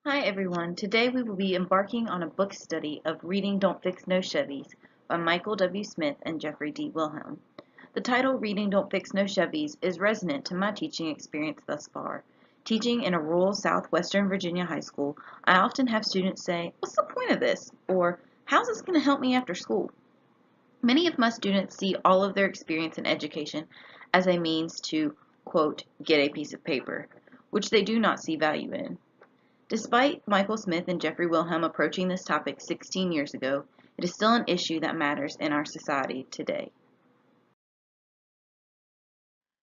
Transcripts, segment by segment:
Hi everyone, today we will be embarking on a book study of Reading Don't Fix No Chevys by Michael W. Smith and Jeffrey D. Wilhelm. The title Reading Don't Fix No Chevys is resonant to my teaching experience thus far. Teaching in a rural southwestern Virginia high school, I often have students say, "What's the point of this?" or "How's this going to help me after school?" Many of my students see all of their experience in education as a means to, quote, get a piece of paper, which they do not see value in. Despite Michael Smith and Jeffrey Wilhelm approaching this topic 16 years ago, it is still an issue that matters in our society today.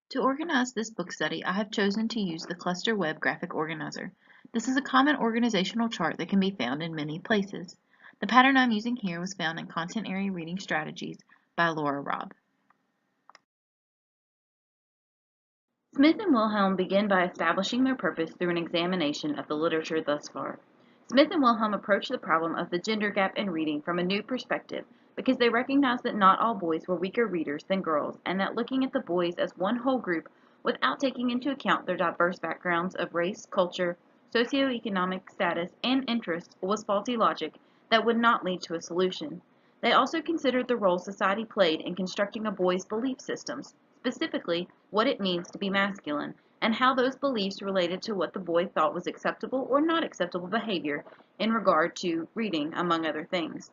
To organize this book study, I have chosen to use the Cluster Web Graphic Organizer. This is a common organizational chart that can be found in many places. The pattern I'm using here was found in Content Area Reading Strategies by Laura Robb. Smith and Wilhelm begin by establishing their purpose through an examination of the literature thus far. Smith and Wilhelm approach the problem of the gender gap in reading from a new perspective because they recognize that not all boys were weaker readers than girls and that looking at the boys as one whole group without taking into account their diverse backgrounds of race, culture, socioeconomic status, and interests was faulty logic that would not lead to a solution. They also considered the role society played in constructing a boy's belief systems, specifically what it means to be masculine, and how those beliefs related to what the boy thought was acceptable or not acceptable behavior in regard to reading, among other things.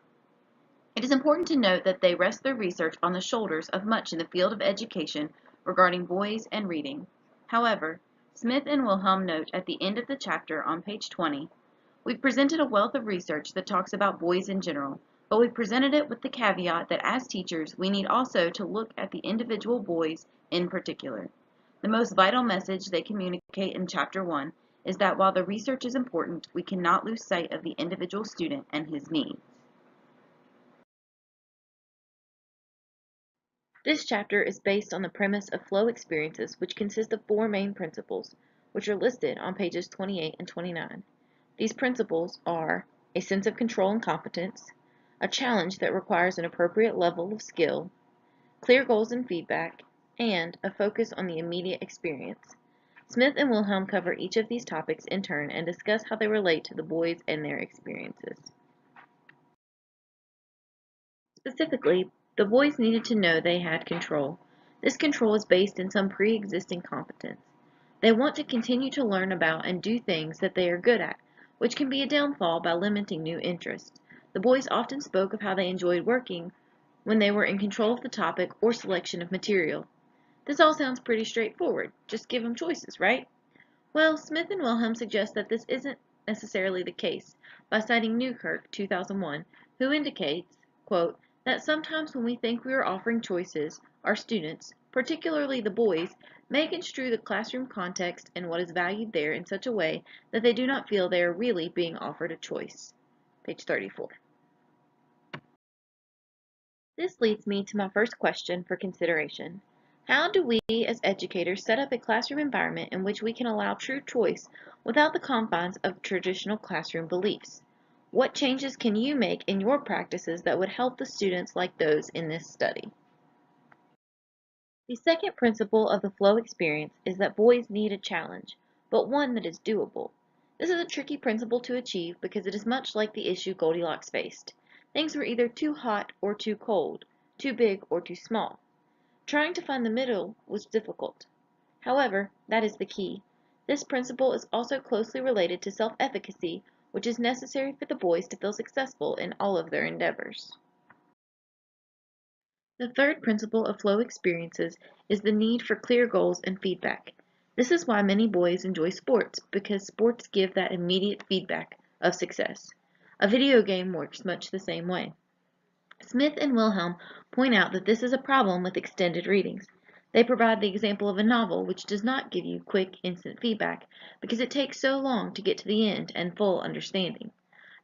It is important to note that they rest their research on the shoulders of much in the field of education regarding boys and reading. However, Smith and Wilhelm note at the end of the chapter on page 20, "We've presented a wealth of research that talks about boys in general, but we've presented it with the caveat that as teachers we need also to look at the individual boys in particular." The most vital message they communicate in Chapter 1 is that while the research is important, we cannot lose sight of the individual student and his needs. This chapter is based on the premise of flow experiences, which consist of four main principles, which are listed on pages 28 and 29. These principles are a sense of control and competence, a challenge that requires an appropriate level of skill, clear goals and feedback, and a focus on the immediate experience. Smith and Wilhelm cover each of these topics in turn and discuss how they relate to the boys and their experiences. Specifically, the boys needed to know they had control. This control is based in some pre-existing competence. They want to continue to learn about and do things that they are good at, which can be a downfall by limiting new interests. The boys often spoke of how they enjoyed working when they were in control of the topic or selection of material. This all sounds pretty straightforward. Just give them choices, right? Well, Smith and Wilhelm suggest that this isn't necessarily the case by citing Newkirk, 2001, who indicates, quote, that sometimes when we think we are offering choices, our students, particularly the boys, may construe the classroom context and what is valued there in such a way that they do not feel they are really being offered a choice. Page 34. This leads me to my first question for consideration. How do we as educators set up a classroom environment in which we can allow true choice without the confines of traditional classroom beliefs? What changes can you make in your practices that would help the students like those in this study? The second principle of the flow experience is that boys need a challenge, but one that is doable. This is a tricky principle to achieve because it is much like the issue Goldilocks faced. Things were either too hot or too cold, too big or too small. Trying to find the middle was difficult. However, that is the key. This principle is also closely related to self-efficacy, which is necessary for the boys to feel successful in all of their endeavors. The third principle of flow experiences is the need for clear goals and feedback. This is why many boys enjoy sports, because sports give that immediate feedback of success. A video game works much the same way. Smith and Wilhelm point out that this is a problem with extended readings. They provide the example of a novel which does not give you quick, instant feedback because it takes so long to get to the end and full understanding.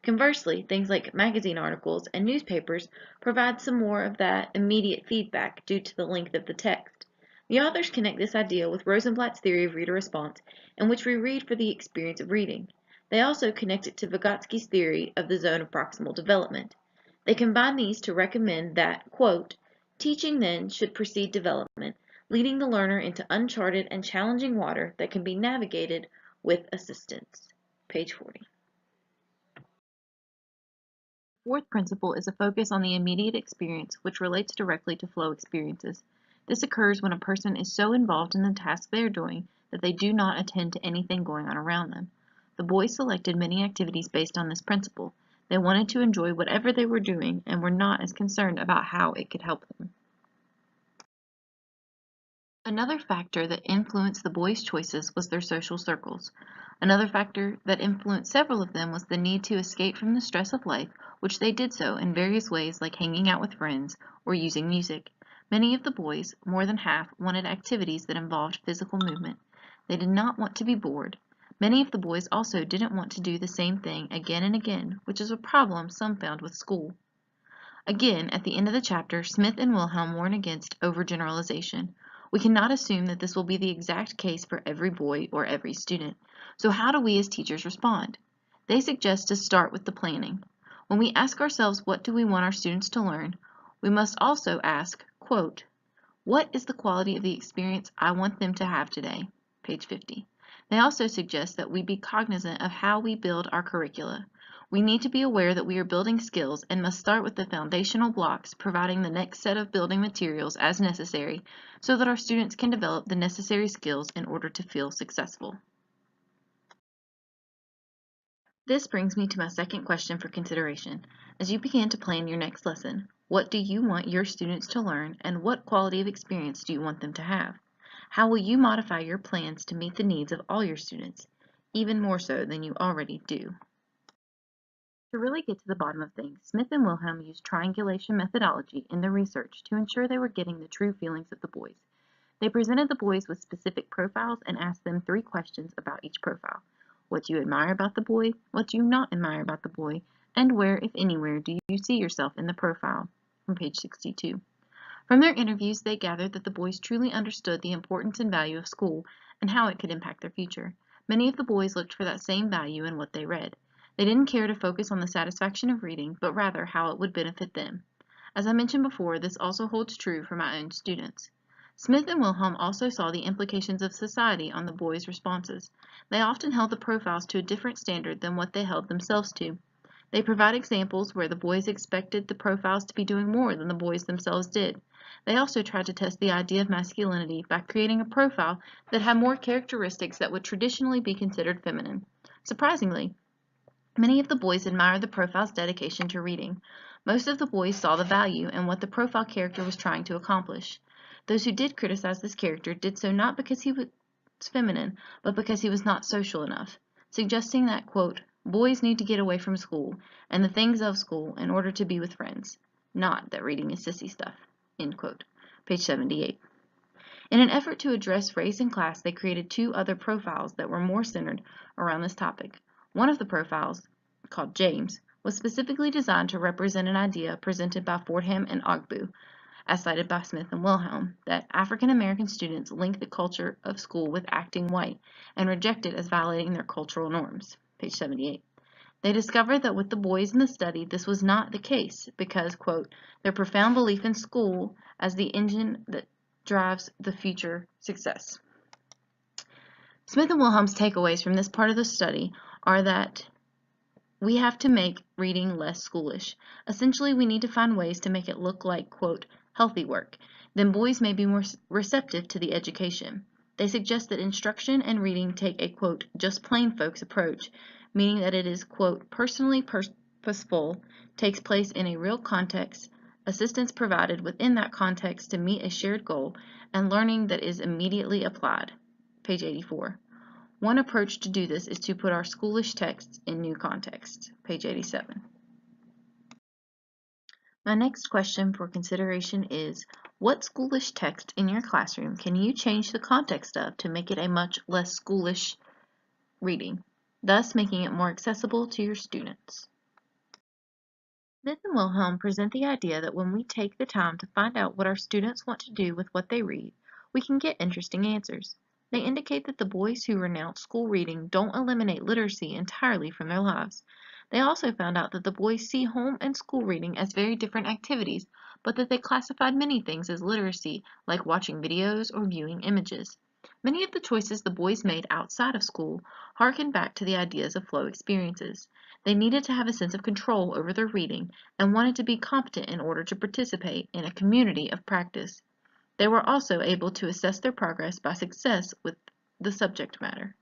Conversely, things like magazine articles and newspapers provide some more of that immediate feedback due to the length of the text. The authors connect this idea with Rosenblatt's theory of reader response, in which we read for the experience of reading. They also connect it to Vygotsky's theory of the zone of proximal development. They combine these to recommend that, quote, teaching then should precede development, leading the learner into uncharted and challenging water that can be navigated with assistance. Page 40. Fourth principle is a focus on the immediate experience, which relates directly to flow experiences. This occurs when a person is so involved in the task they are doing that they do not attend to anything going on around them. The boys selected many activities based on this principle. They wanted to enjoy whatever they were doing and were not as concerned about how it could help them. Another factor that influenced the boys' choices was their social circles. Another factor that influenced several of them was the need to escape from the stress of life, which they did so in various ways like hanging out with friends or using music. Many of the boys, more than half, wanted activities that involved physical movement. They did not want to be bored. Many of the boys also didn't want to do the same thing again and again, which is a problem some found with school. Again, at the end of the chapter, Smith and Wilhelm warn against overgeneralization. We cannot assume that this will be the exact case for every boy or every student. So how do we as teachers respond? They suggest to start with the planning. When we ask ourselves what do we want our students to learn, we must also ask, quote, what is the quality of the experience I want them to have today? Page 50. They also suggest that we be cognizant of how we build our curricula. We need to be aware that we are building skills and must start with the foundational blocks, providing the next set of building materials as necessary so that our students can develop the necessary skills in order to feel successful. This brings me to my second question for consideration. As you begin to plan your next lesson, what do you want your students to learn and what quality of experience do you want them to have? How will you modify your plans to meet the needs of all your students, even more so than you already do? To really get to the bottom of things, Smith and Wilhelm used triangulation methodology in their research to ensure they were getting the true feelings of the boys. They presented the boys with specific profiles and asked them 3 questions about each profile. What do you admire about the boy? What do you not admire about the boy? And where, if anywhere, do you see yourself in the profile? From page 62. From their interviews, they gathered that the boys truly understood the importance and value of school and how it could impact their future. Many of the boys looked for that same value in what they read. They didn't care to focus on the satisfaction of reading, but rather how it would benefit them. As I mentioned before, this also holds true for my own students. Smith and Wilhelm also saw the implications of society on the boys' responses. They often held the profiles to a different standard than what they held themselves to. They provide examples where the boys expected the profiles to be doing more than the boys themselves did. They also tried to test the idea of masculinity by creating a profile that had more characteristics that would traditionally be considered feminine. Surprisingly, many of the boys admired the profile's dedication to reading. Most of the boys saw the value in what the profile character was trying to accomplish. Those who did criticize this character did so not because he was feminine, but because he was not social enough, suggesting that, quote, boys need to get away from school and the things of school in order to be with friends, not that reading is sissy stuff, end quote. Page 78. In an effort to address race and class, they created 2 other profiles that were more centered around this topic. One of the profiles, called James, was specifically designed to represent an idea presented by Fordham and Ogbu, as cited by Smith and Wilhelm, that African American students link the culture of school with acting white and reject it as violating their cultural norms. Page 78. They discovered that with the boys in the study, this was not the case because, quote, their profound belief in school as the engine that drives the future success. Smith and Wilhelm's takeaways from this part of the study are that we have to make reading less schoolish. Essentially, we need to find ways to make it look like, quote, healthy work. Then boys may be more receptive to the education. They suggest that instruction and reading take a, quote, just plain folks approach, meaning that it is, quote, personally purposeful, takes place in a real context, assistance provided within that context to meet a shared goal, and learning that is immediately applied. Page 84. One approach to do this is to put our schoolish texts in new contexts. Page 87. My next question for consideration is, what schoolish text in your classroom can you change the context of to make it a much less schoolish reading, thus making it more accessible to your students? Smith and Wilhelm present the idea that when we take the time to find out what our students want to do with what they read, we can get interesting answers. They indicate that the boys who renounce school reading don't eliminate literacy entirely from their lives. They also found out that the boys see home and school reading as very different activities, but that they classified many things as literacy, like watching videos or viewing images. Many of the choices the boys made outside of school harkened back to the ideas of flow experiences. They needed to have a sense of control over their reading and wanted to be competent in order to participate in a community of practice. They were also able to assess their progress by success with the subject matter.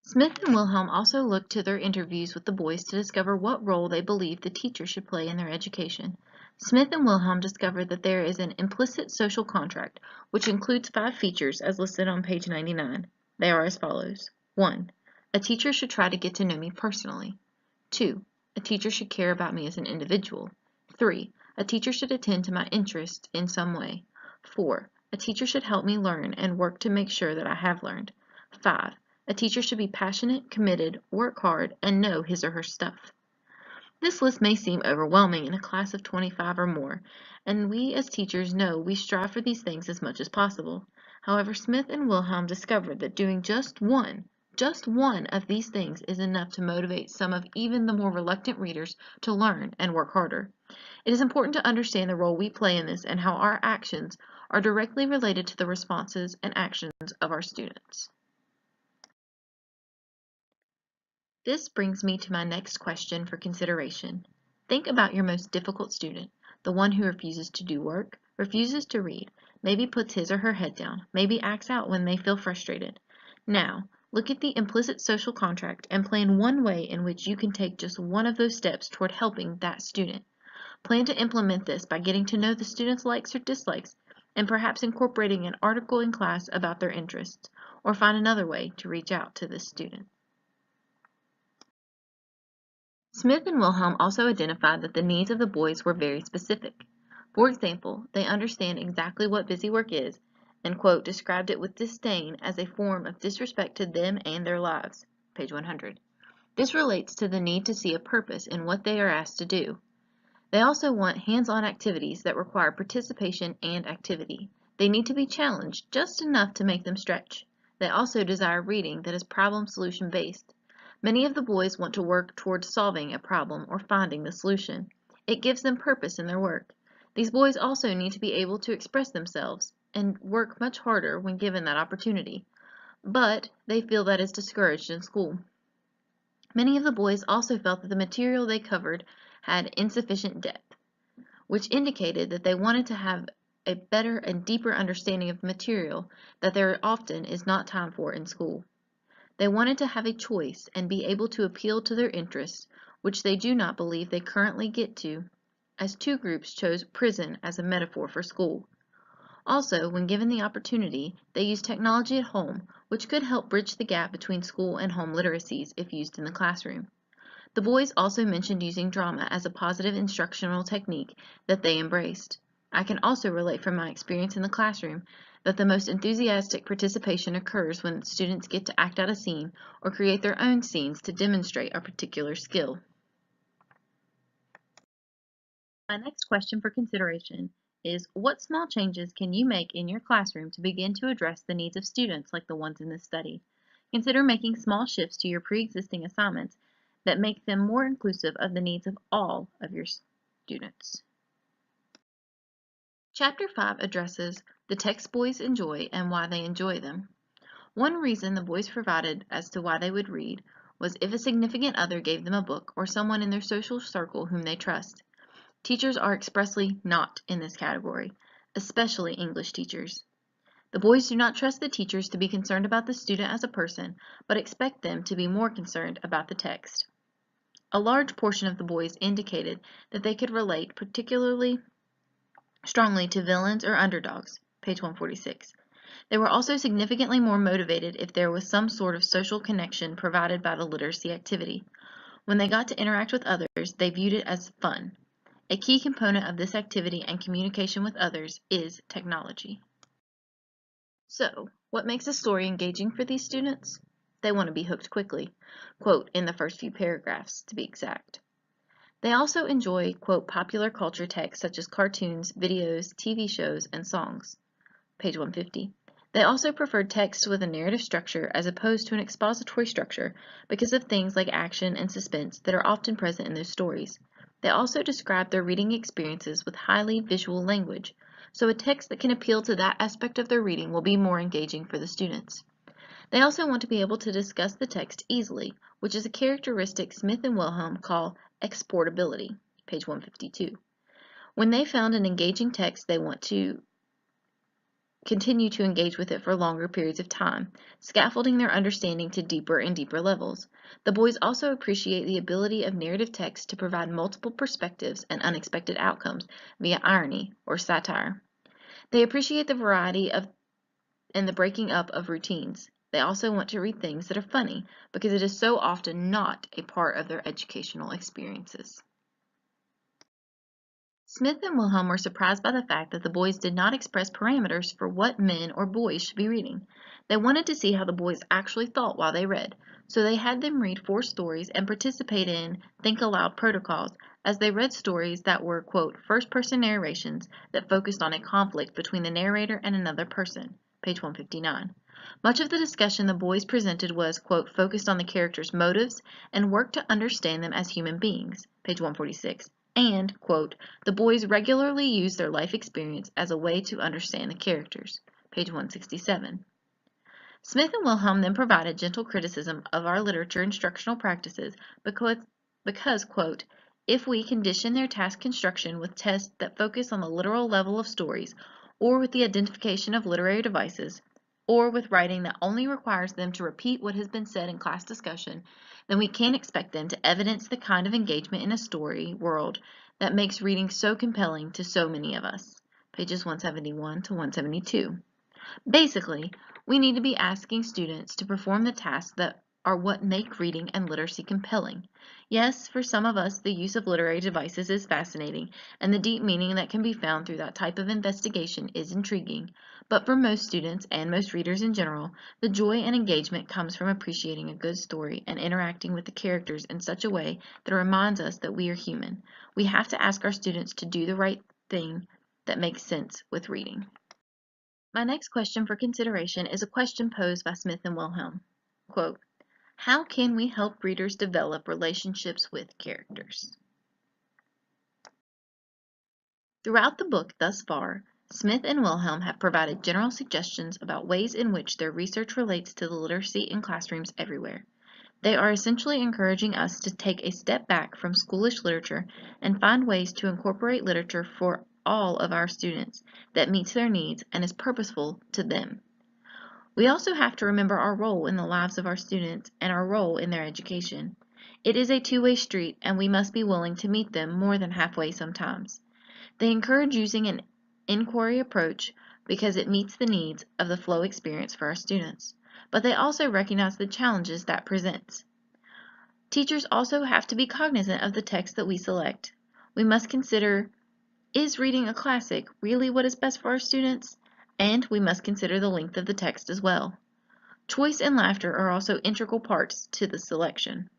Smith and Wilhelm also looked to their interviews with the boys to discover what role they believed the teacher should play in their education. Smith and Wilhelm discovered that there is an implicit social contract, which includes 5 features as listed on page 99. They are as follows. 1. A teacher should try to get to know me personally. 2. A teacher should care about me as an individual. 3. A teacher should attend to my interests in some way. 4. A teacher should help me learn and work to make sure that I have learned. 5. A teacher should be passionate, committed, work hard, and know his or her stuff. This list may seem overwhelming in a class of 25 or more, and we as teachers know we strive for these things as much as possible. However, Smith and Wilhelm discovered that doing just one of these things is enough to motivate some of even the more reluctant readers to learn and work harder. It is important to understand the role we play in this and how our actions are directly related to the responses and actions of our students. This brings me to my next question for consideration. Think about your most difficult student, the one who refuses to do work, refuses to read, maybe puts his or her head down, maybe acts out when they feel frustrated. Now, look at the implicit social contract and plan one way in which you can take just one of those steps toward helping that student. Plan to implement this by getting to know the student's likes or dislikes and perhaps incorporating an article in class about their interests, or find another way to reach out to this student. Smith and Wilhelm also identified that the needs of the boys were very specific. For example, they understand exactly what busy work is and, quote, described it with disdain as a form of disrespect to them and their lives. Page 100. This relates to the need to see a purpose in what they are asked to do. They also want hands-on activities that require participation and activity. They need to be challenged just enough to make them stretch. They also desire reading that is problem-solution based. Many of the boys want to work towards solving a problem or finding the solution. It gives them purpose in their work. These boys also need to be able to express themselves and work much harder when given that opportunity, but they feel that is discouraged in school. Many of the boys also felt that the material they covered had insufficient depth, which indicated that they wanted to have a better and deeper understanding of the material that there often is not time for in school. They wanted to have a choice and be able to appeal to their interests, which they do not believe they currently get to, as 2 groups chose prison as a metaphor for school. Also, when given the opportunity, they used technology at home, which could help bridge the gap between school and home literacies if used in the classroom. The boys also mentioned using drama as a positive instructional technique that they embraced. I can also relate from my experience in the classroom that the most enthusiastic participation occurs when students get to act out a scene or create their own scenes to demonstrate a particular skill. My next question for consideration is, what small changes can you make in your classroom to begin to address the needs of students like the ones in this study? Consider making small shifts to your pre-existing assignments that make them more inclusive of the needs of all of your students. Chapter 5 addresses the texts boys enjoy and why they enjoy them. One reason the boys provided as to why they would read was if a significant other gave them a book or someone in their social circle whom they trust. Teachers are expressly not in this category, especially English teachers. The boys do not trust the teachers to be concerned about the student as a person, but expect them to be more concerned about the text. A large portion of the boys indicated that they could relate particularly strongly to villains or underdogs, page 146. They were also significantly more motivated if there was some sort of social connection provided by the literacy activity. When they got to interact with others, they viewed it as fun. A key component of this activity and communication with others is technology. So, what makes a story engaging for these students? They want to be hooked quickly, quote, in the first few paragraphs, to be exact. They also enjoy, quote, popular culture texts such as cartoons, videos, TV shows, and songs. Page 150. They also preferred text with a narrative structure as opposed to an expository structure because of things like action and suspense that are often present in those stories. They also described their reading experiences with highly visual language. so a text that can appeal to that aspect of their reading will be more engaging for the students. They also want to be able to discuss the text easily, which is a characteristic Smith and Wilhelm call exportability, page 152. When they found an engaging text, they want to continue to engage with it for longer periods of time, scaffolding their understanding to deeper and deeper levels. The boys also appreciate the ability of narrative text to provide multiple perspectives and unexpected outcomes via irony or satire. They appreciate the variety of and the breaking up of routines. They also want to read things that are funny because it is so often not a part of their educational experiences. Smith and Wilhelm were surprised by the fact that the boys did not express parameters for what men or boys should be reading. They wanted to see how the boys actually thought while they read, so they had them read 4 stories and participate in think aloud protocols as they read stories that were, quote, first-person narrations that focused on a conflict between the narrator and another person, page 159. Much of the discussion the boys presented was, quote, focused on the characters' motives and worked to understand them as human beings, page 146. And, quote, the boys regularly use their life experience as a way to understand the characters, page 167. Smith and Wilhelm then provided gentle criticism of our literature instructional practices because, quote, if we condition their task construction with tests that focus on the literal level of stories, or with the identification of literary devices, or with writing that only requires them to repeat what has been said in class discussion, then we can't expect them to evidence the kind of engagement in a story world that makes reading so compelling to so many of us. Pages 171 to 172. Basically, we need to be asking students to perform the tasks that are what make reading and literacy compelling. Yes, for some of us, the use of literary devices is fascinating, and the deep meaning that can be found through that type of investigation is intriguing. But for most students, and most readers in general, the joy and engagement comes from appreciating a good story and interacting with the characters in such a way that reminds us that we are human. We have to ask our students to do the right thing that makes sense with reading. My next question for consideration is a question posed by Smith and Wilhelm. Quote, how can we help readers develop relationships with characters? Throughout the book thus far, Smith and Wilhelm have provided general suggestions about ways in which their research relates to the literacy in classrooms everywhere. They are essentially encouraging us to take a step back from schoolish literature and find ways to incorporate literature for all of our students that meets their needs and is purposeful to them. We also have to remember our role in the lives of our students and our role in their education. It is a two-way street, and we must be willing to meet them more than halfway sometimes. They encourage using an inquiry approach because it meets the needs of the flow experience for our students, but they also recognize the challenges that presents. Teachers also have to be cognizant of the text that we select. We must consider, is reading a classic really what is best for our students? And we must consider the length of the text as well. Choice and laughter are also integral parts to the selection.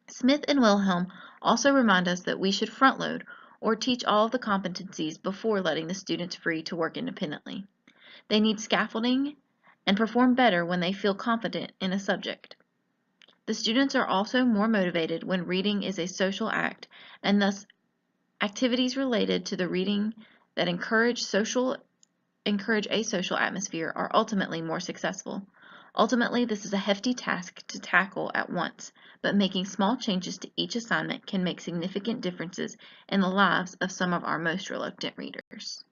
Smith and Wilhelm also remind us that we should front-load or teach all of the competencies before letting the students free to work independently. They need scaffolding and perform better when they feel confident in a subject. The students are also more motivated when reading is a social act, and thus activities related to the reading that encourage a social atmosphere are ultimately more successful. Ultimately, this is a hefty task to tackle at once, but making small changes to each assignment can make significant differences in the lives of some of our most reluctant readers.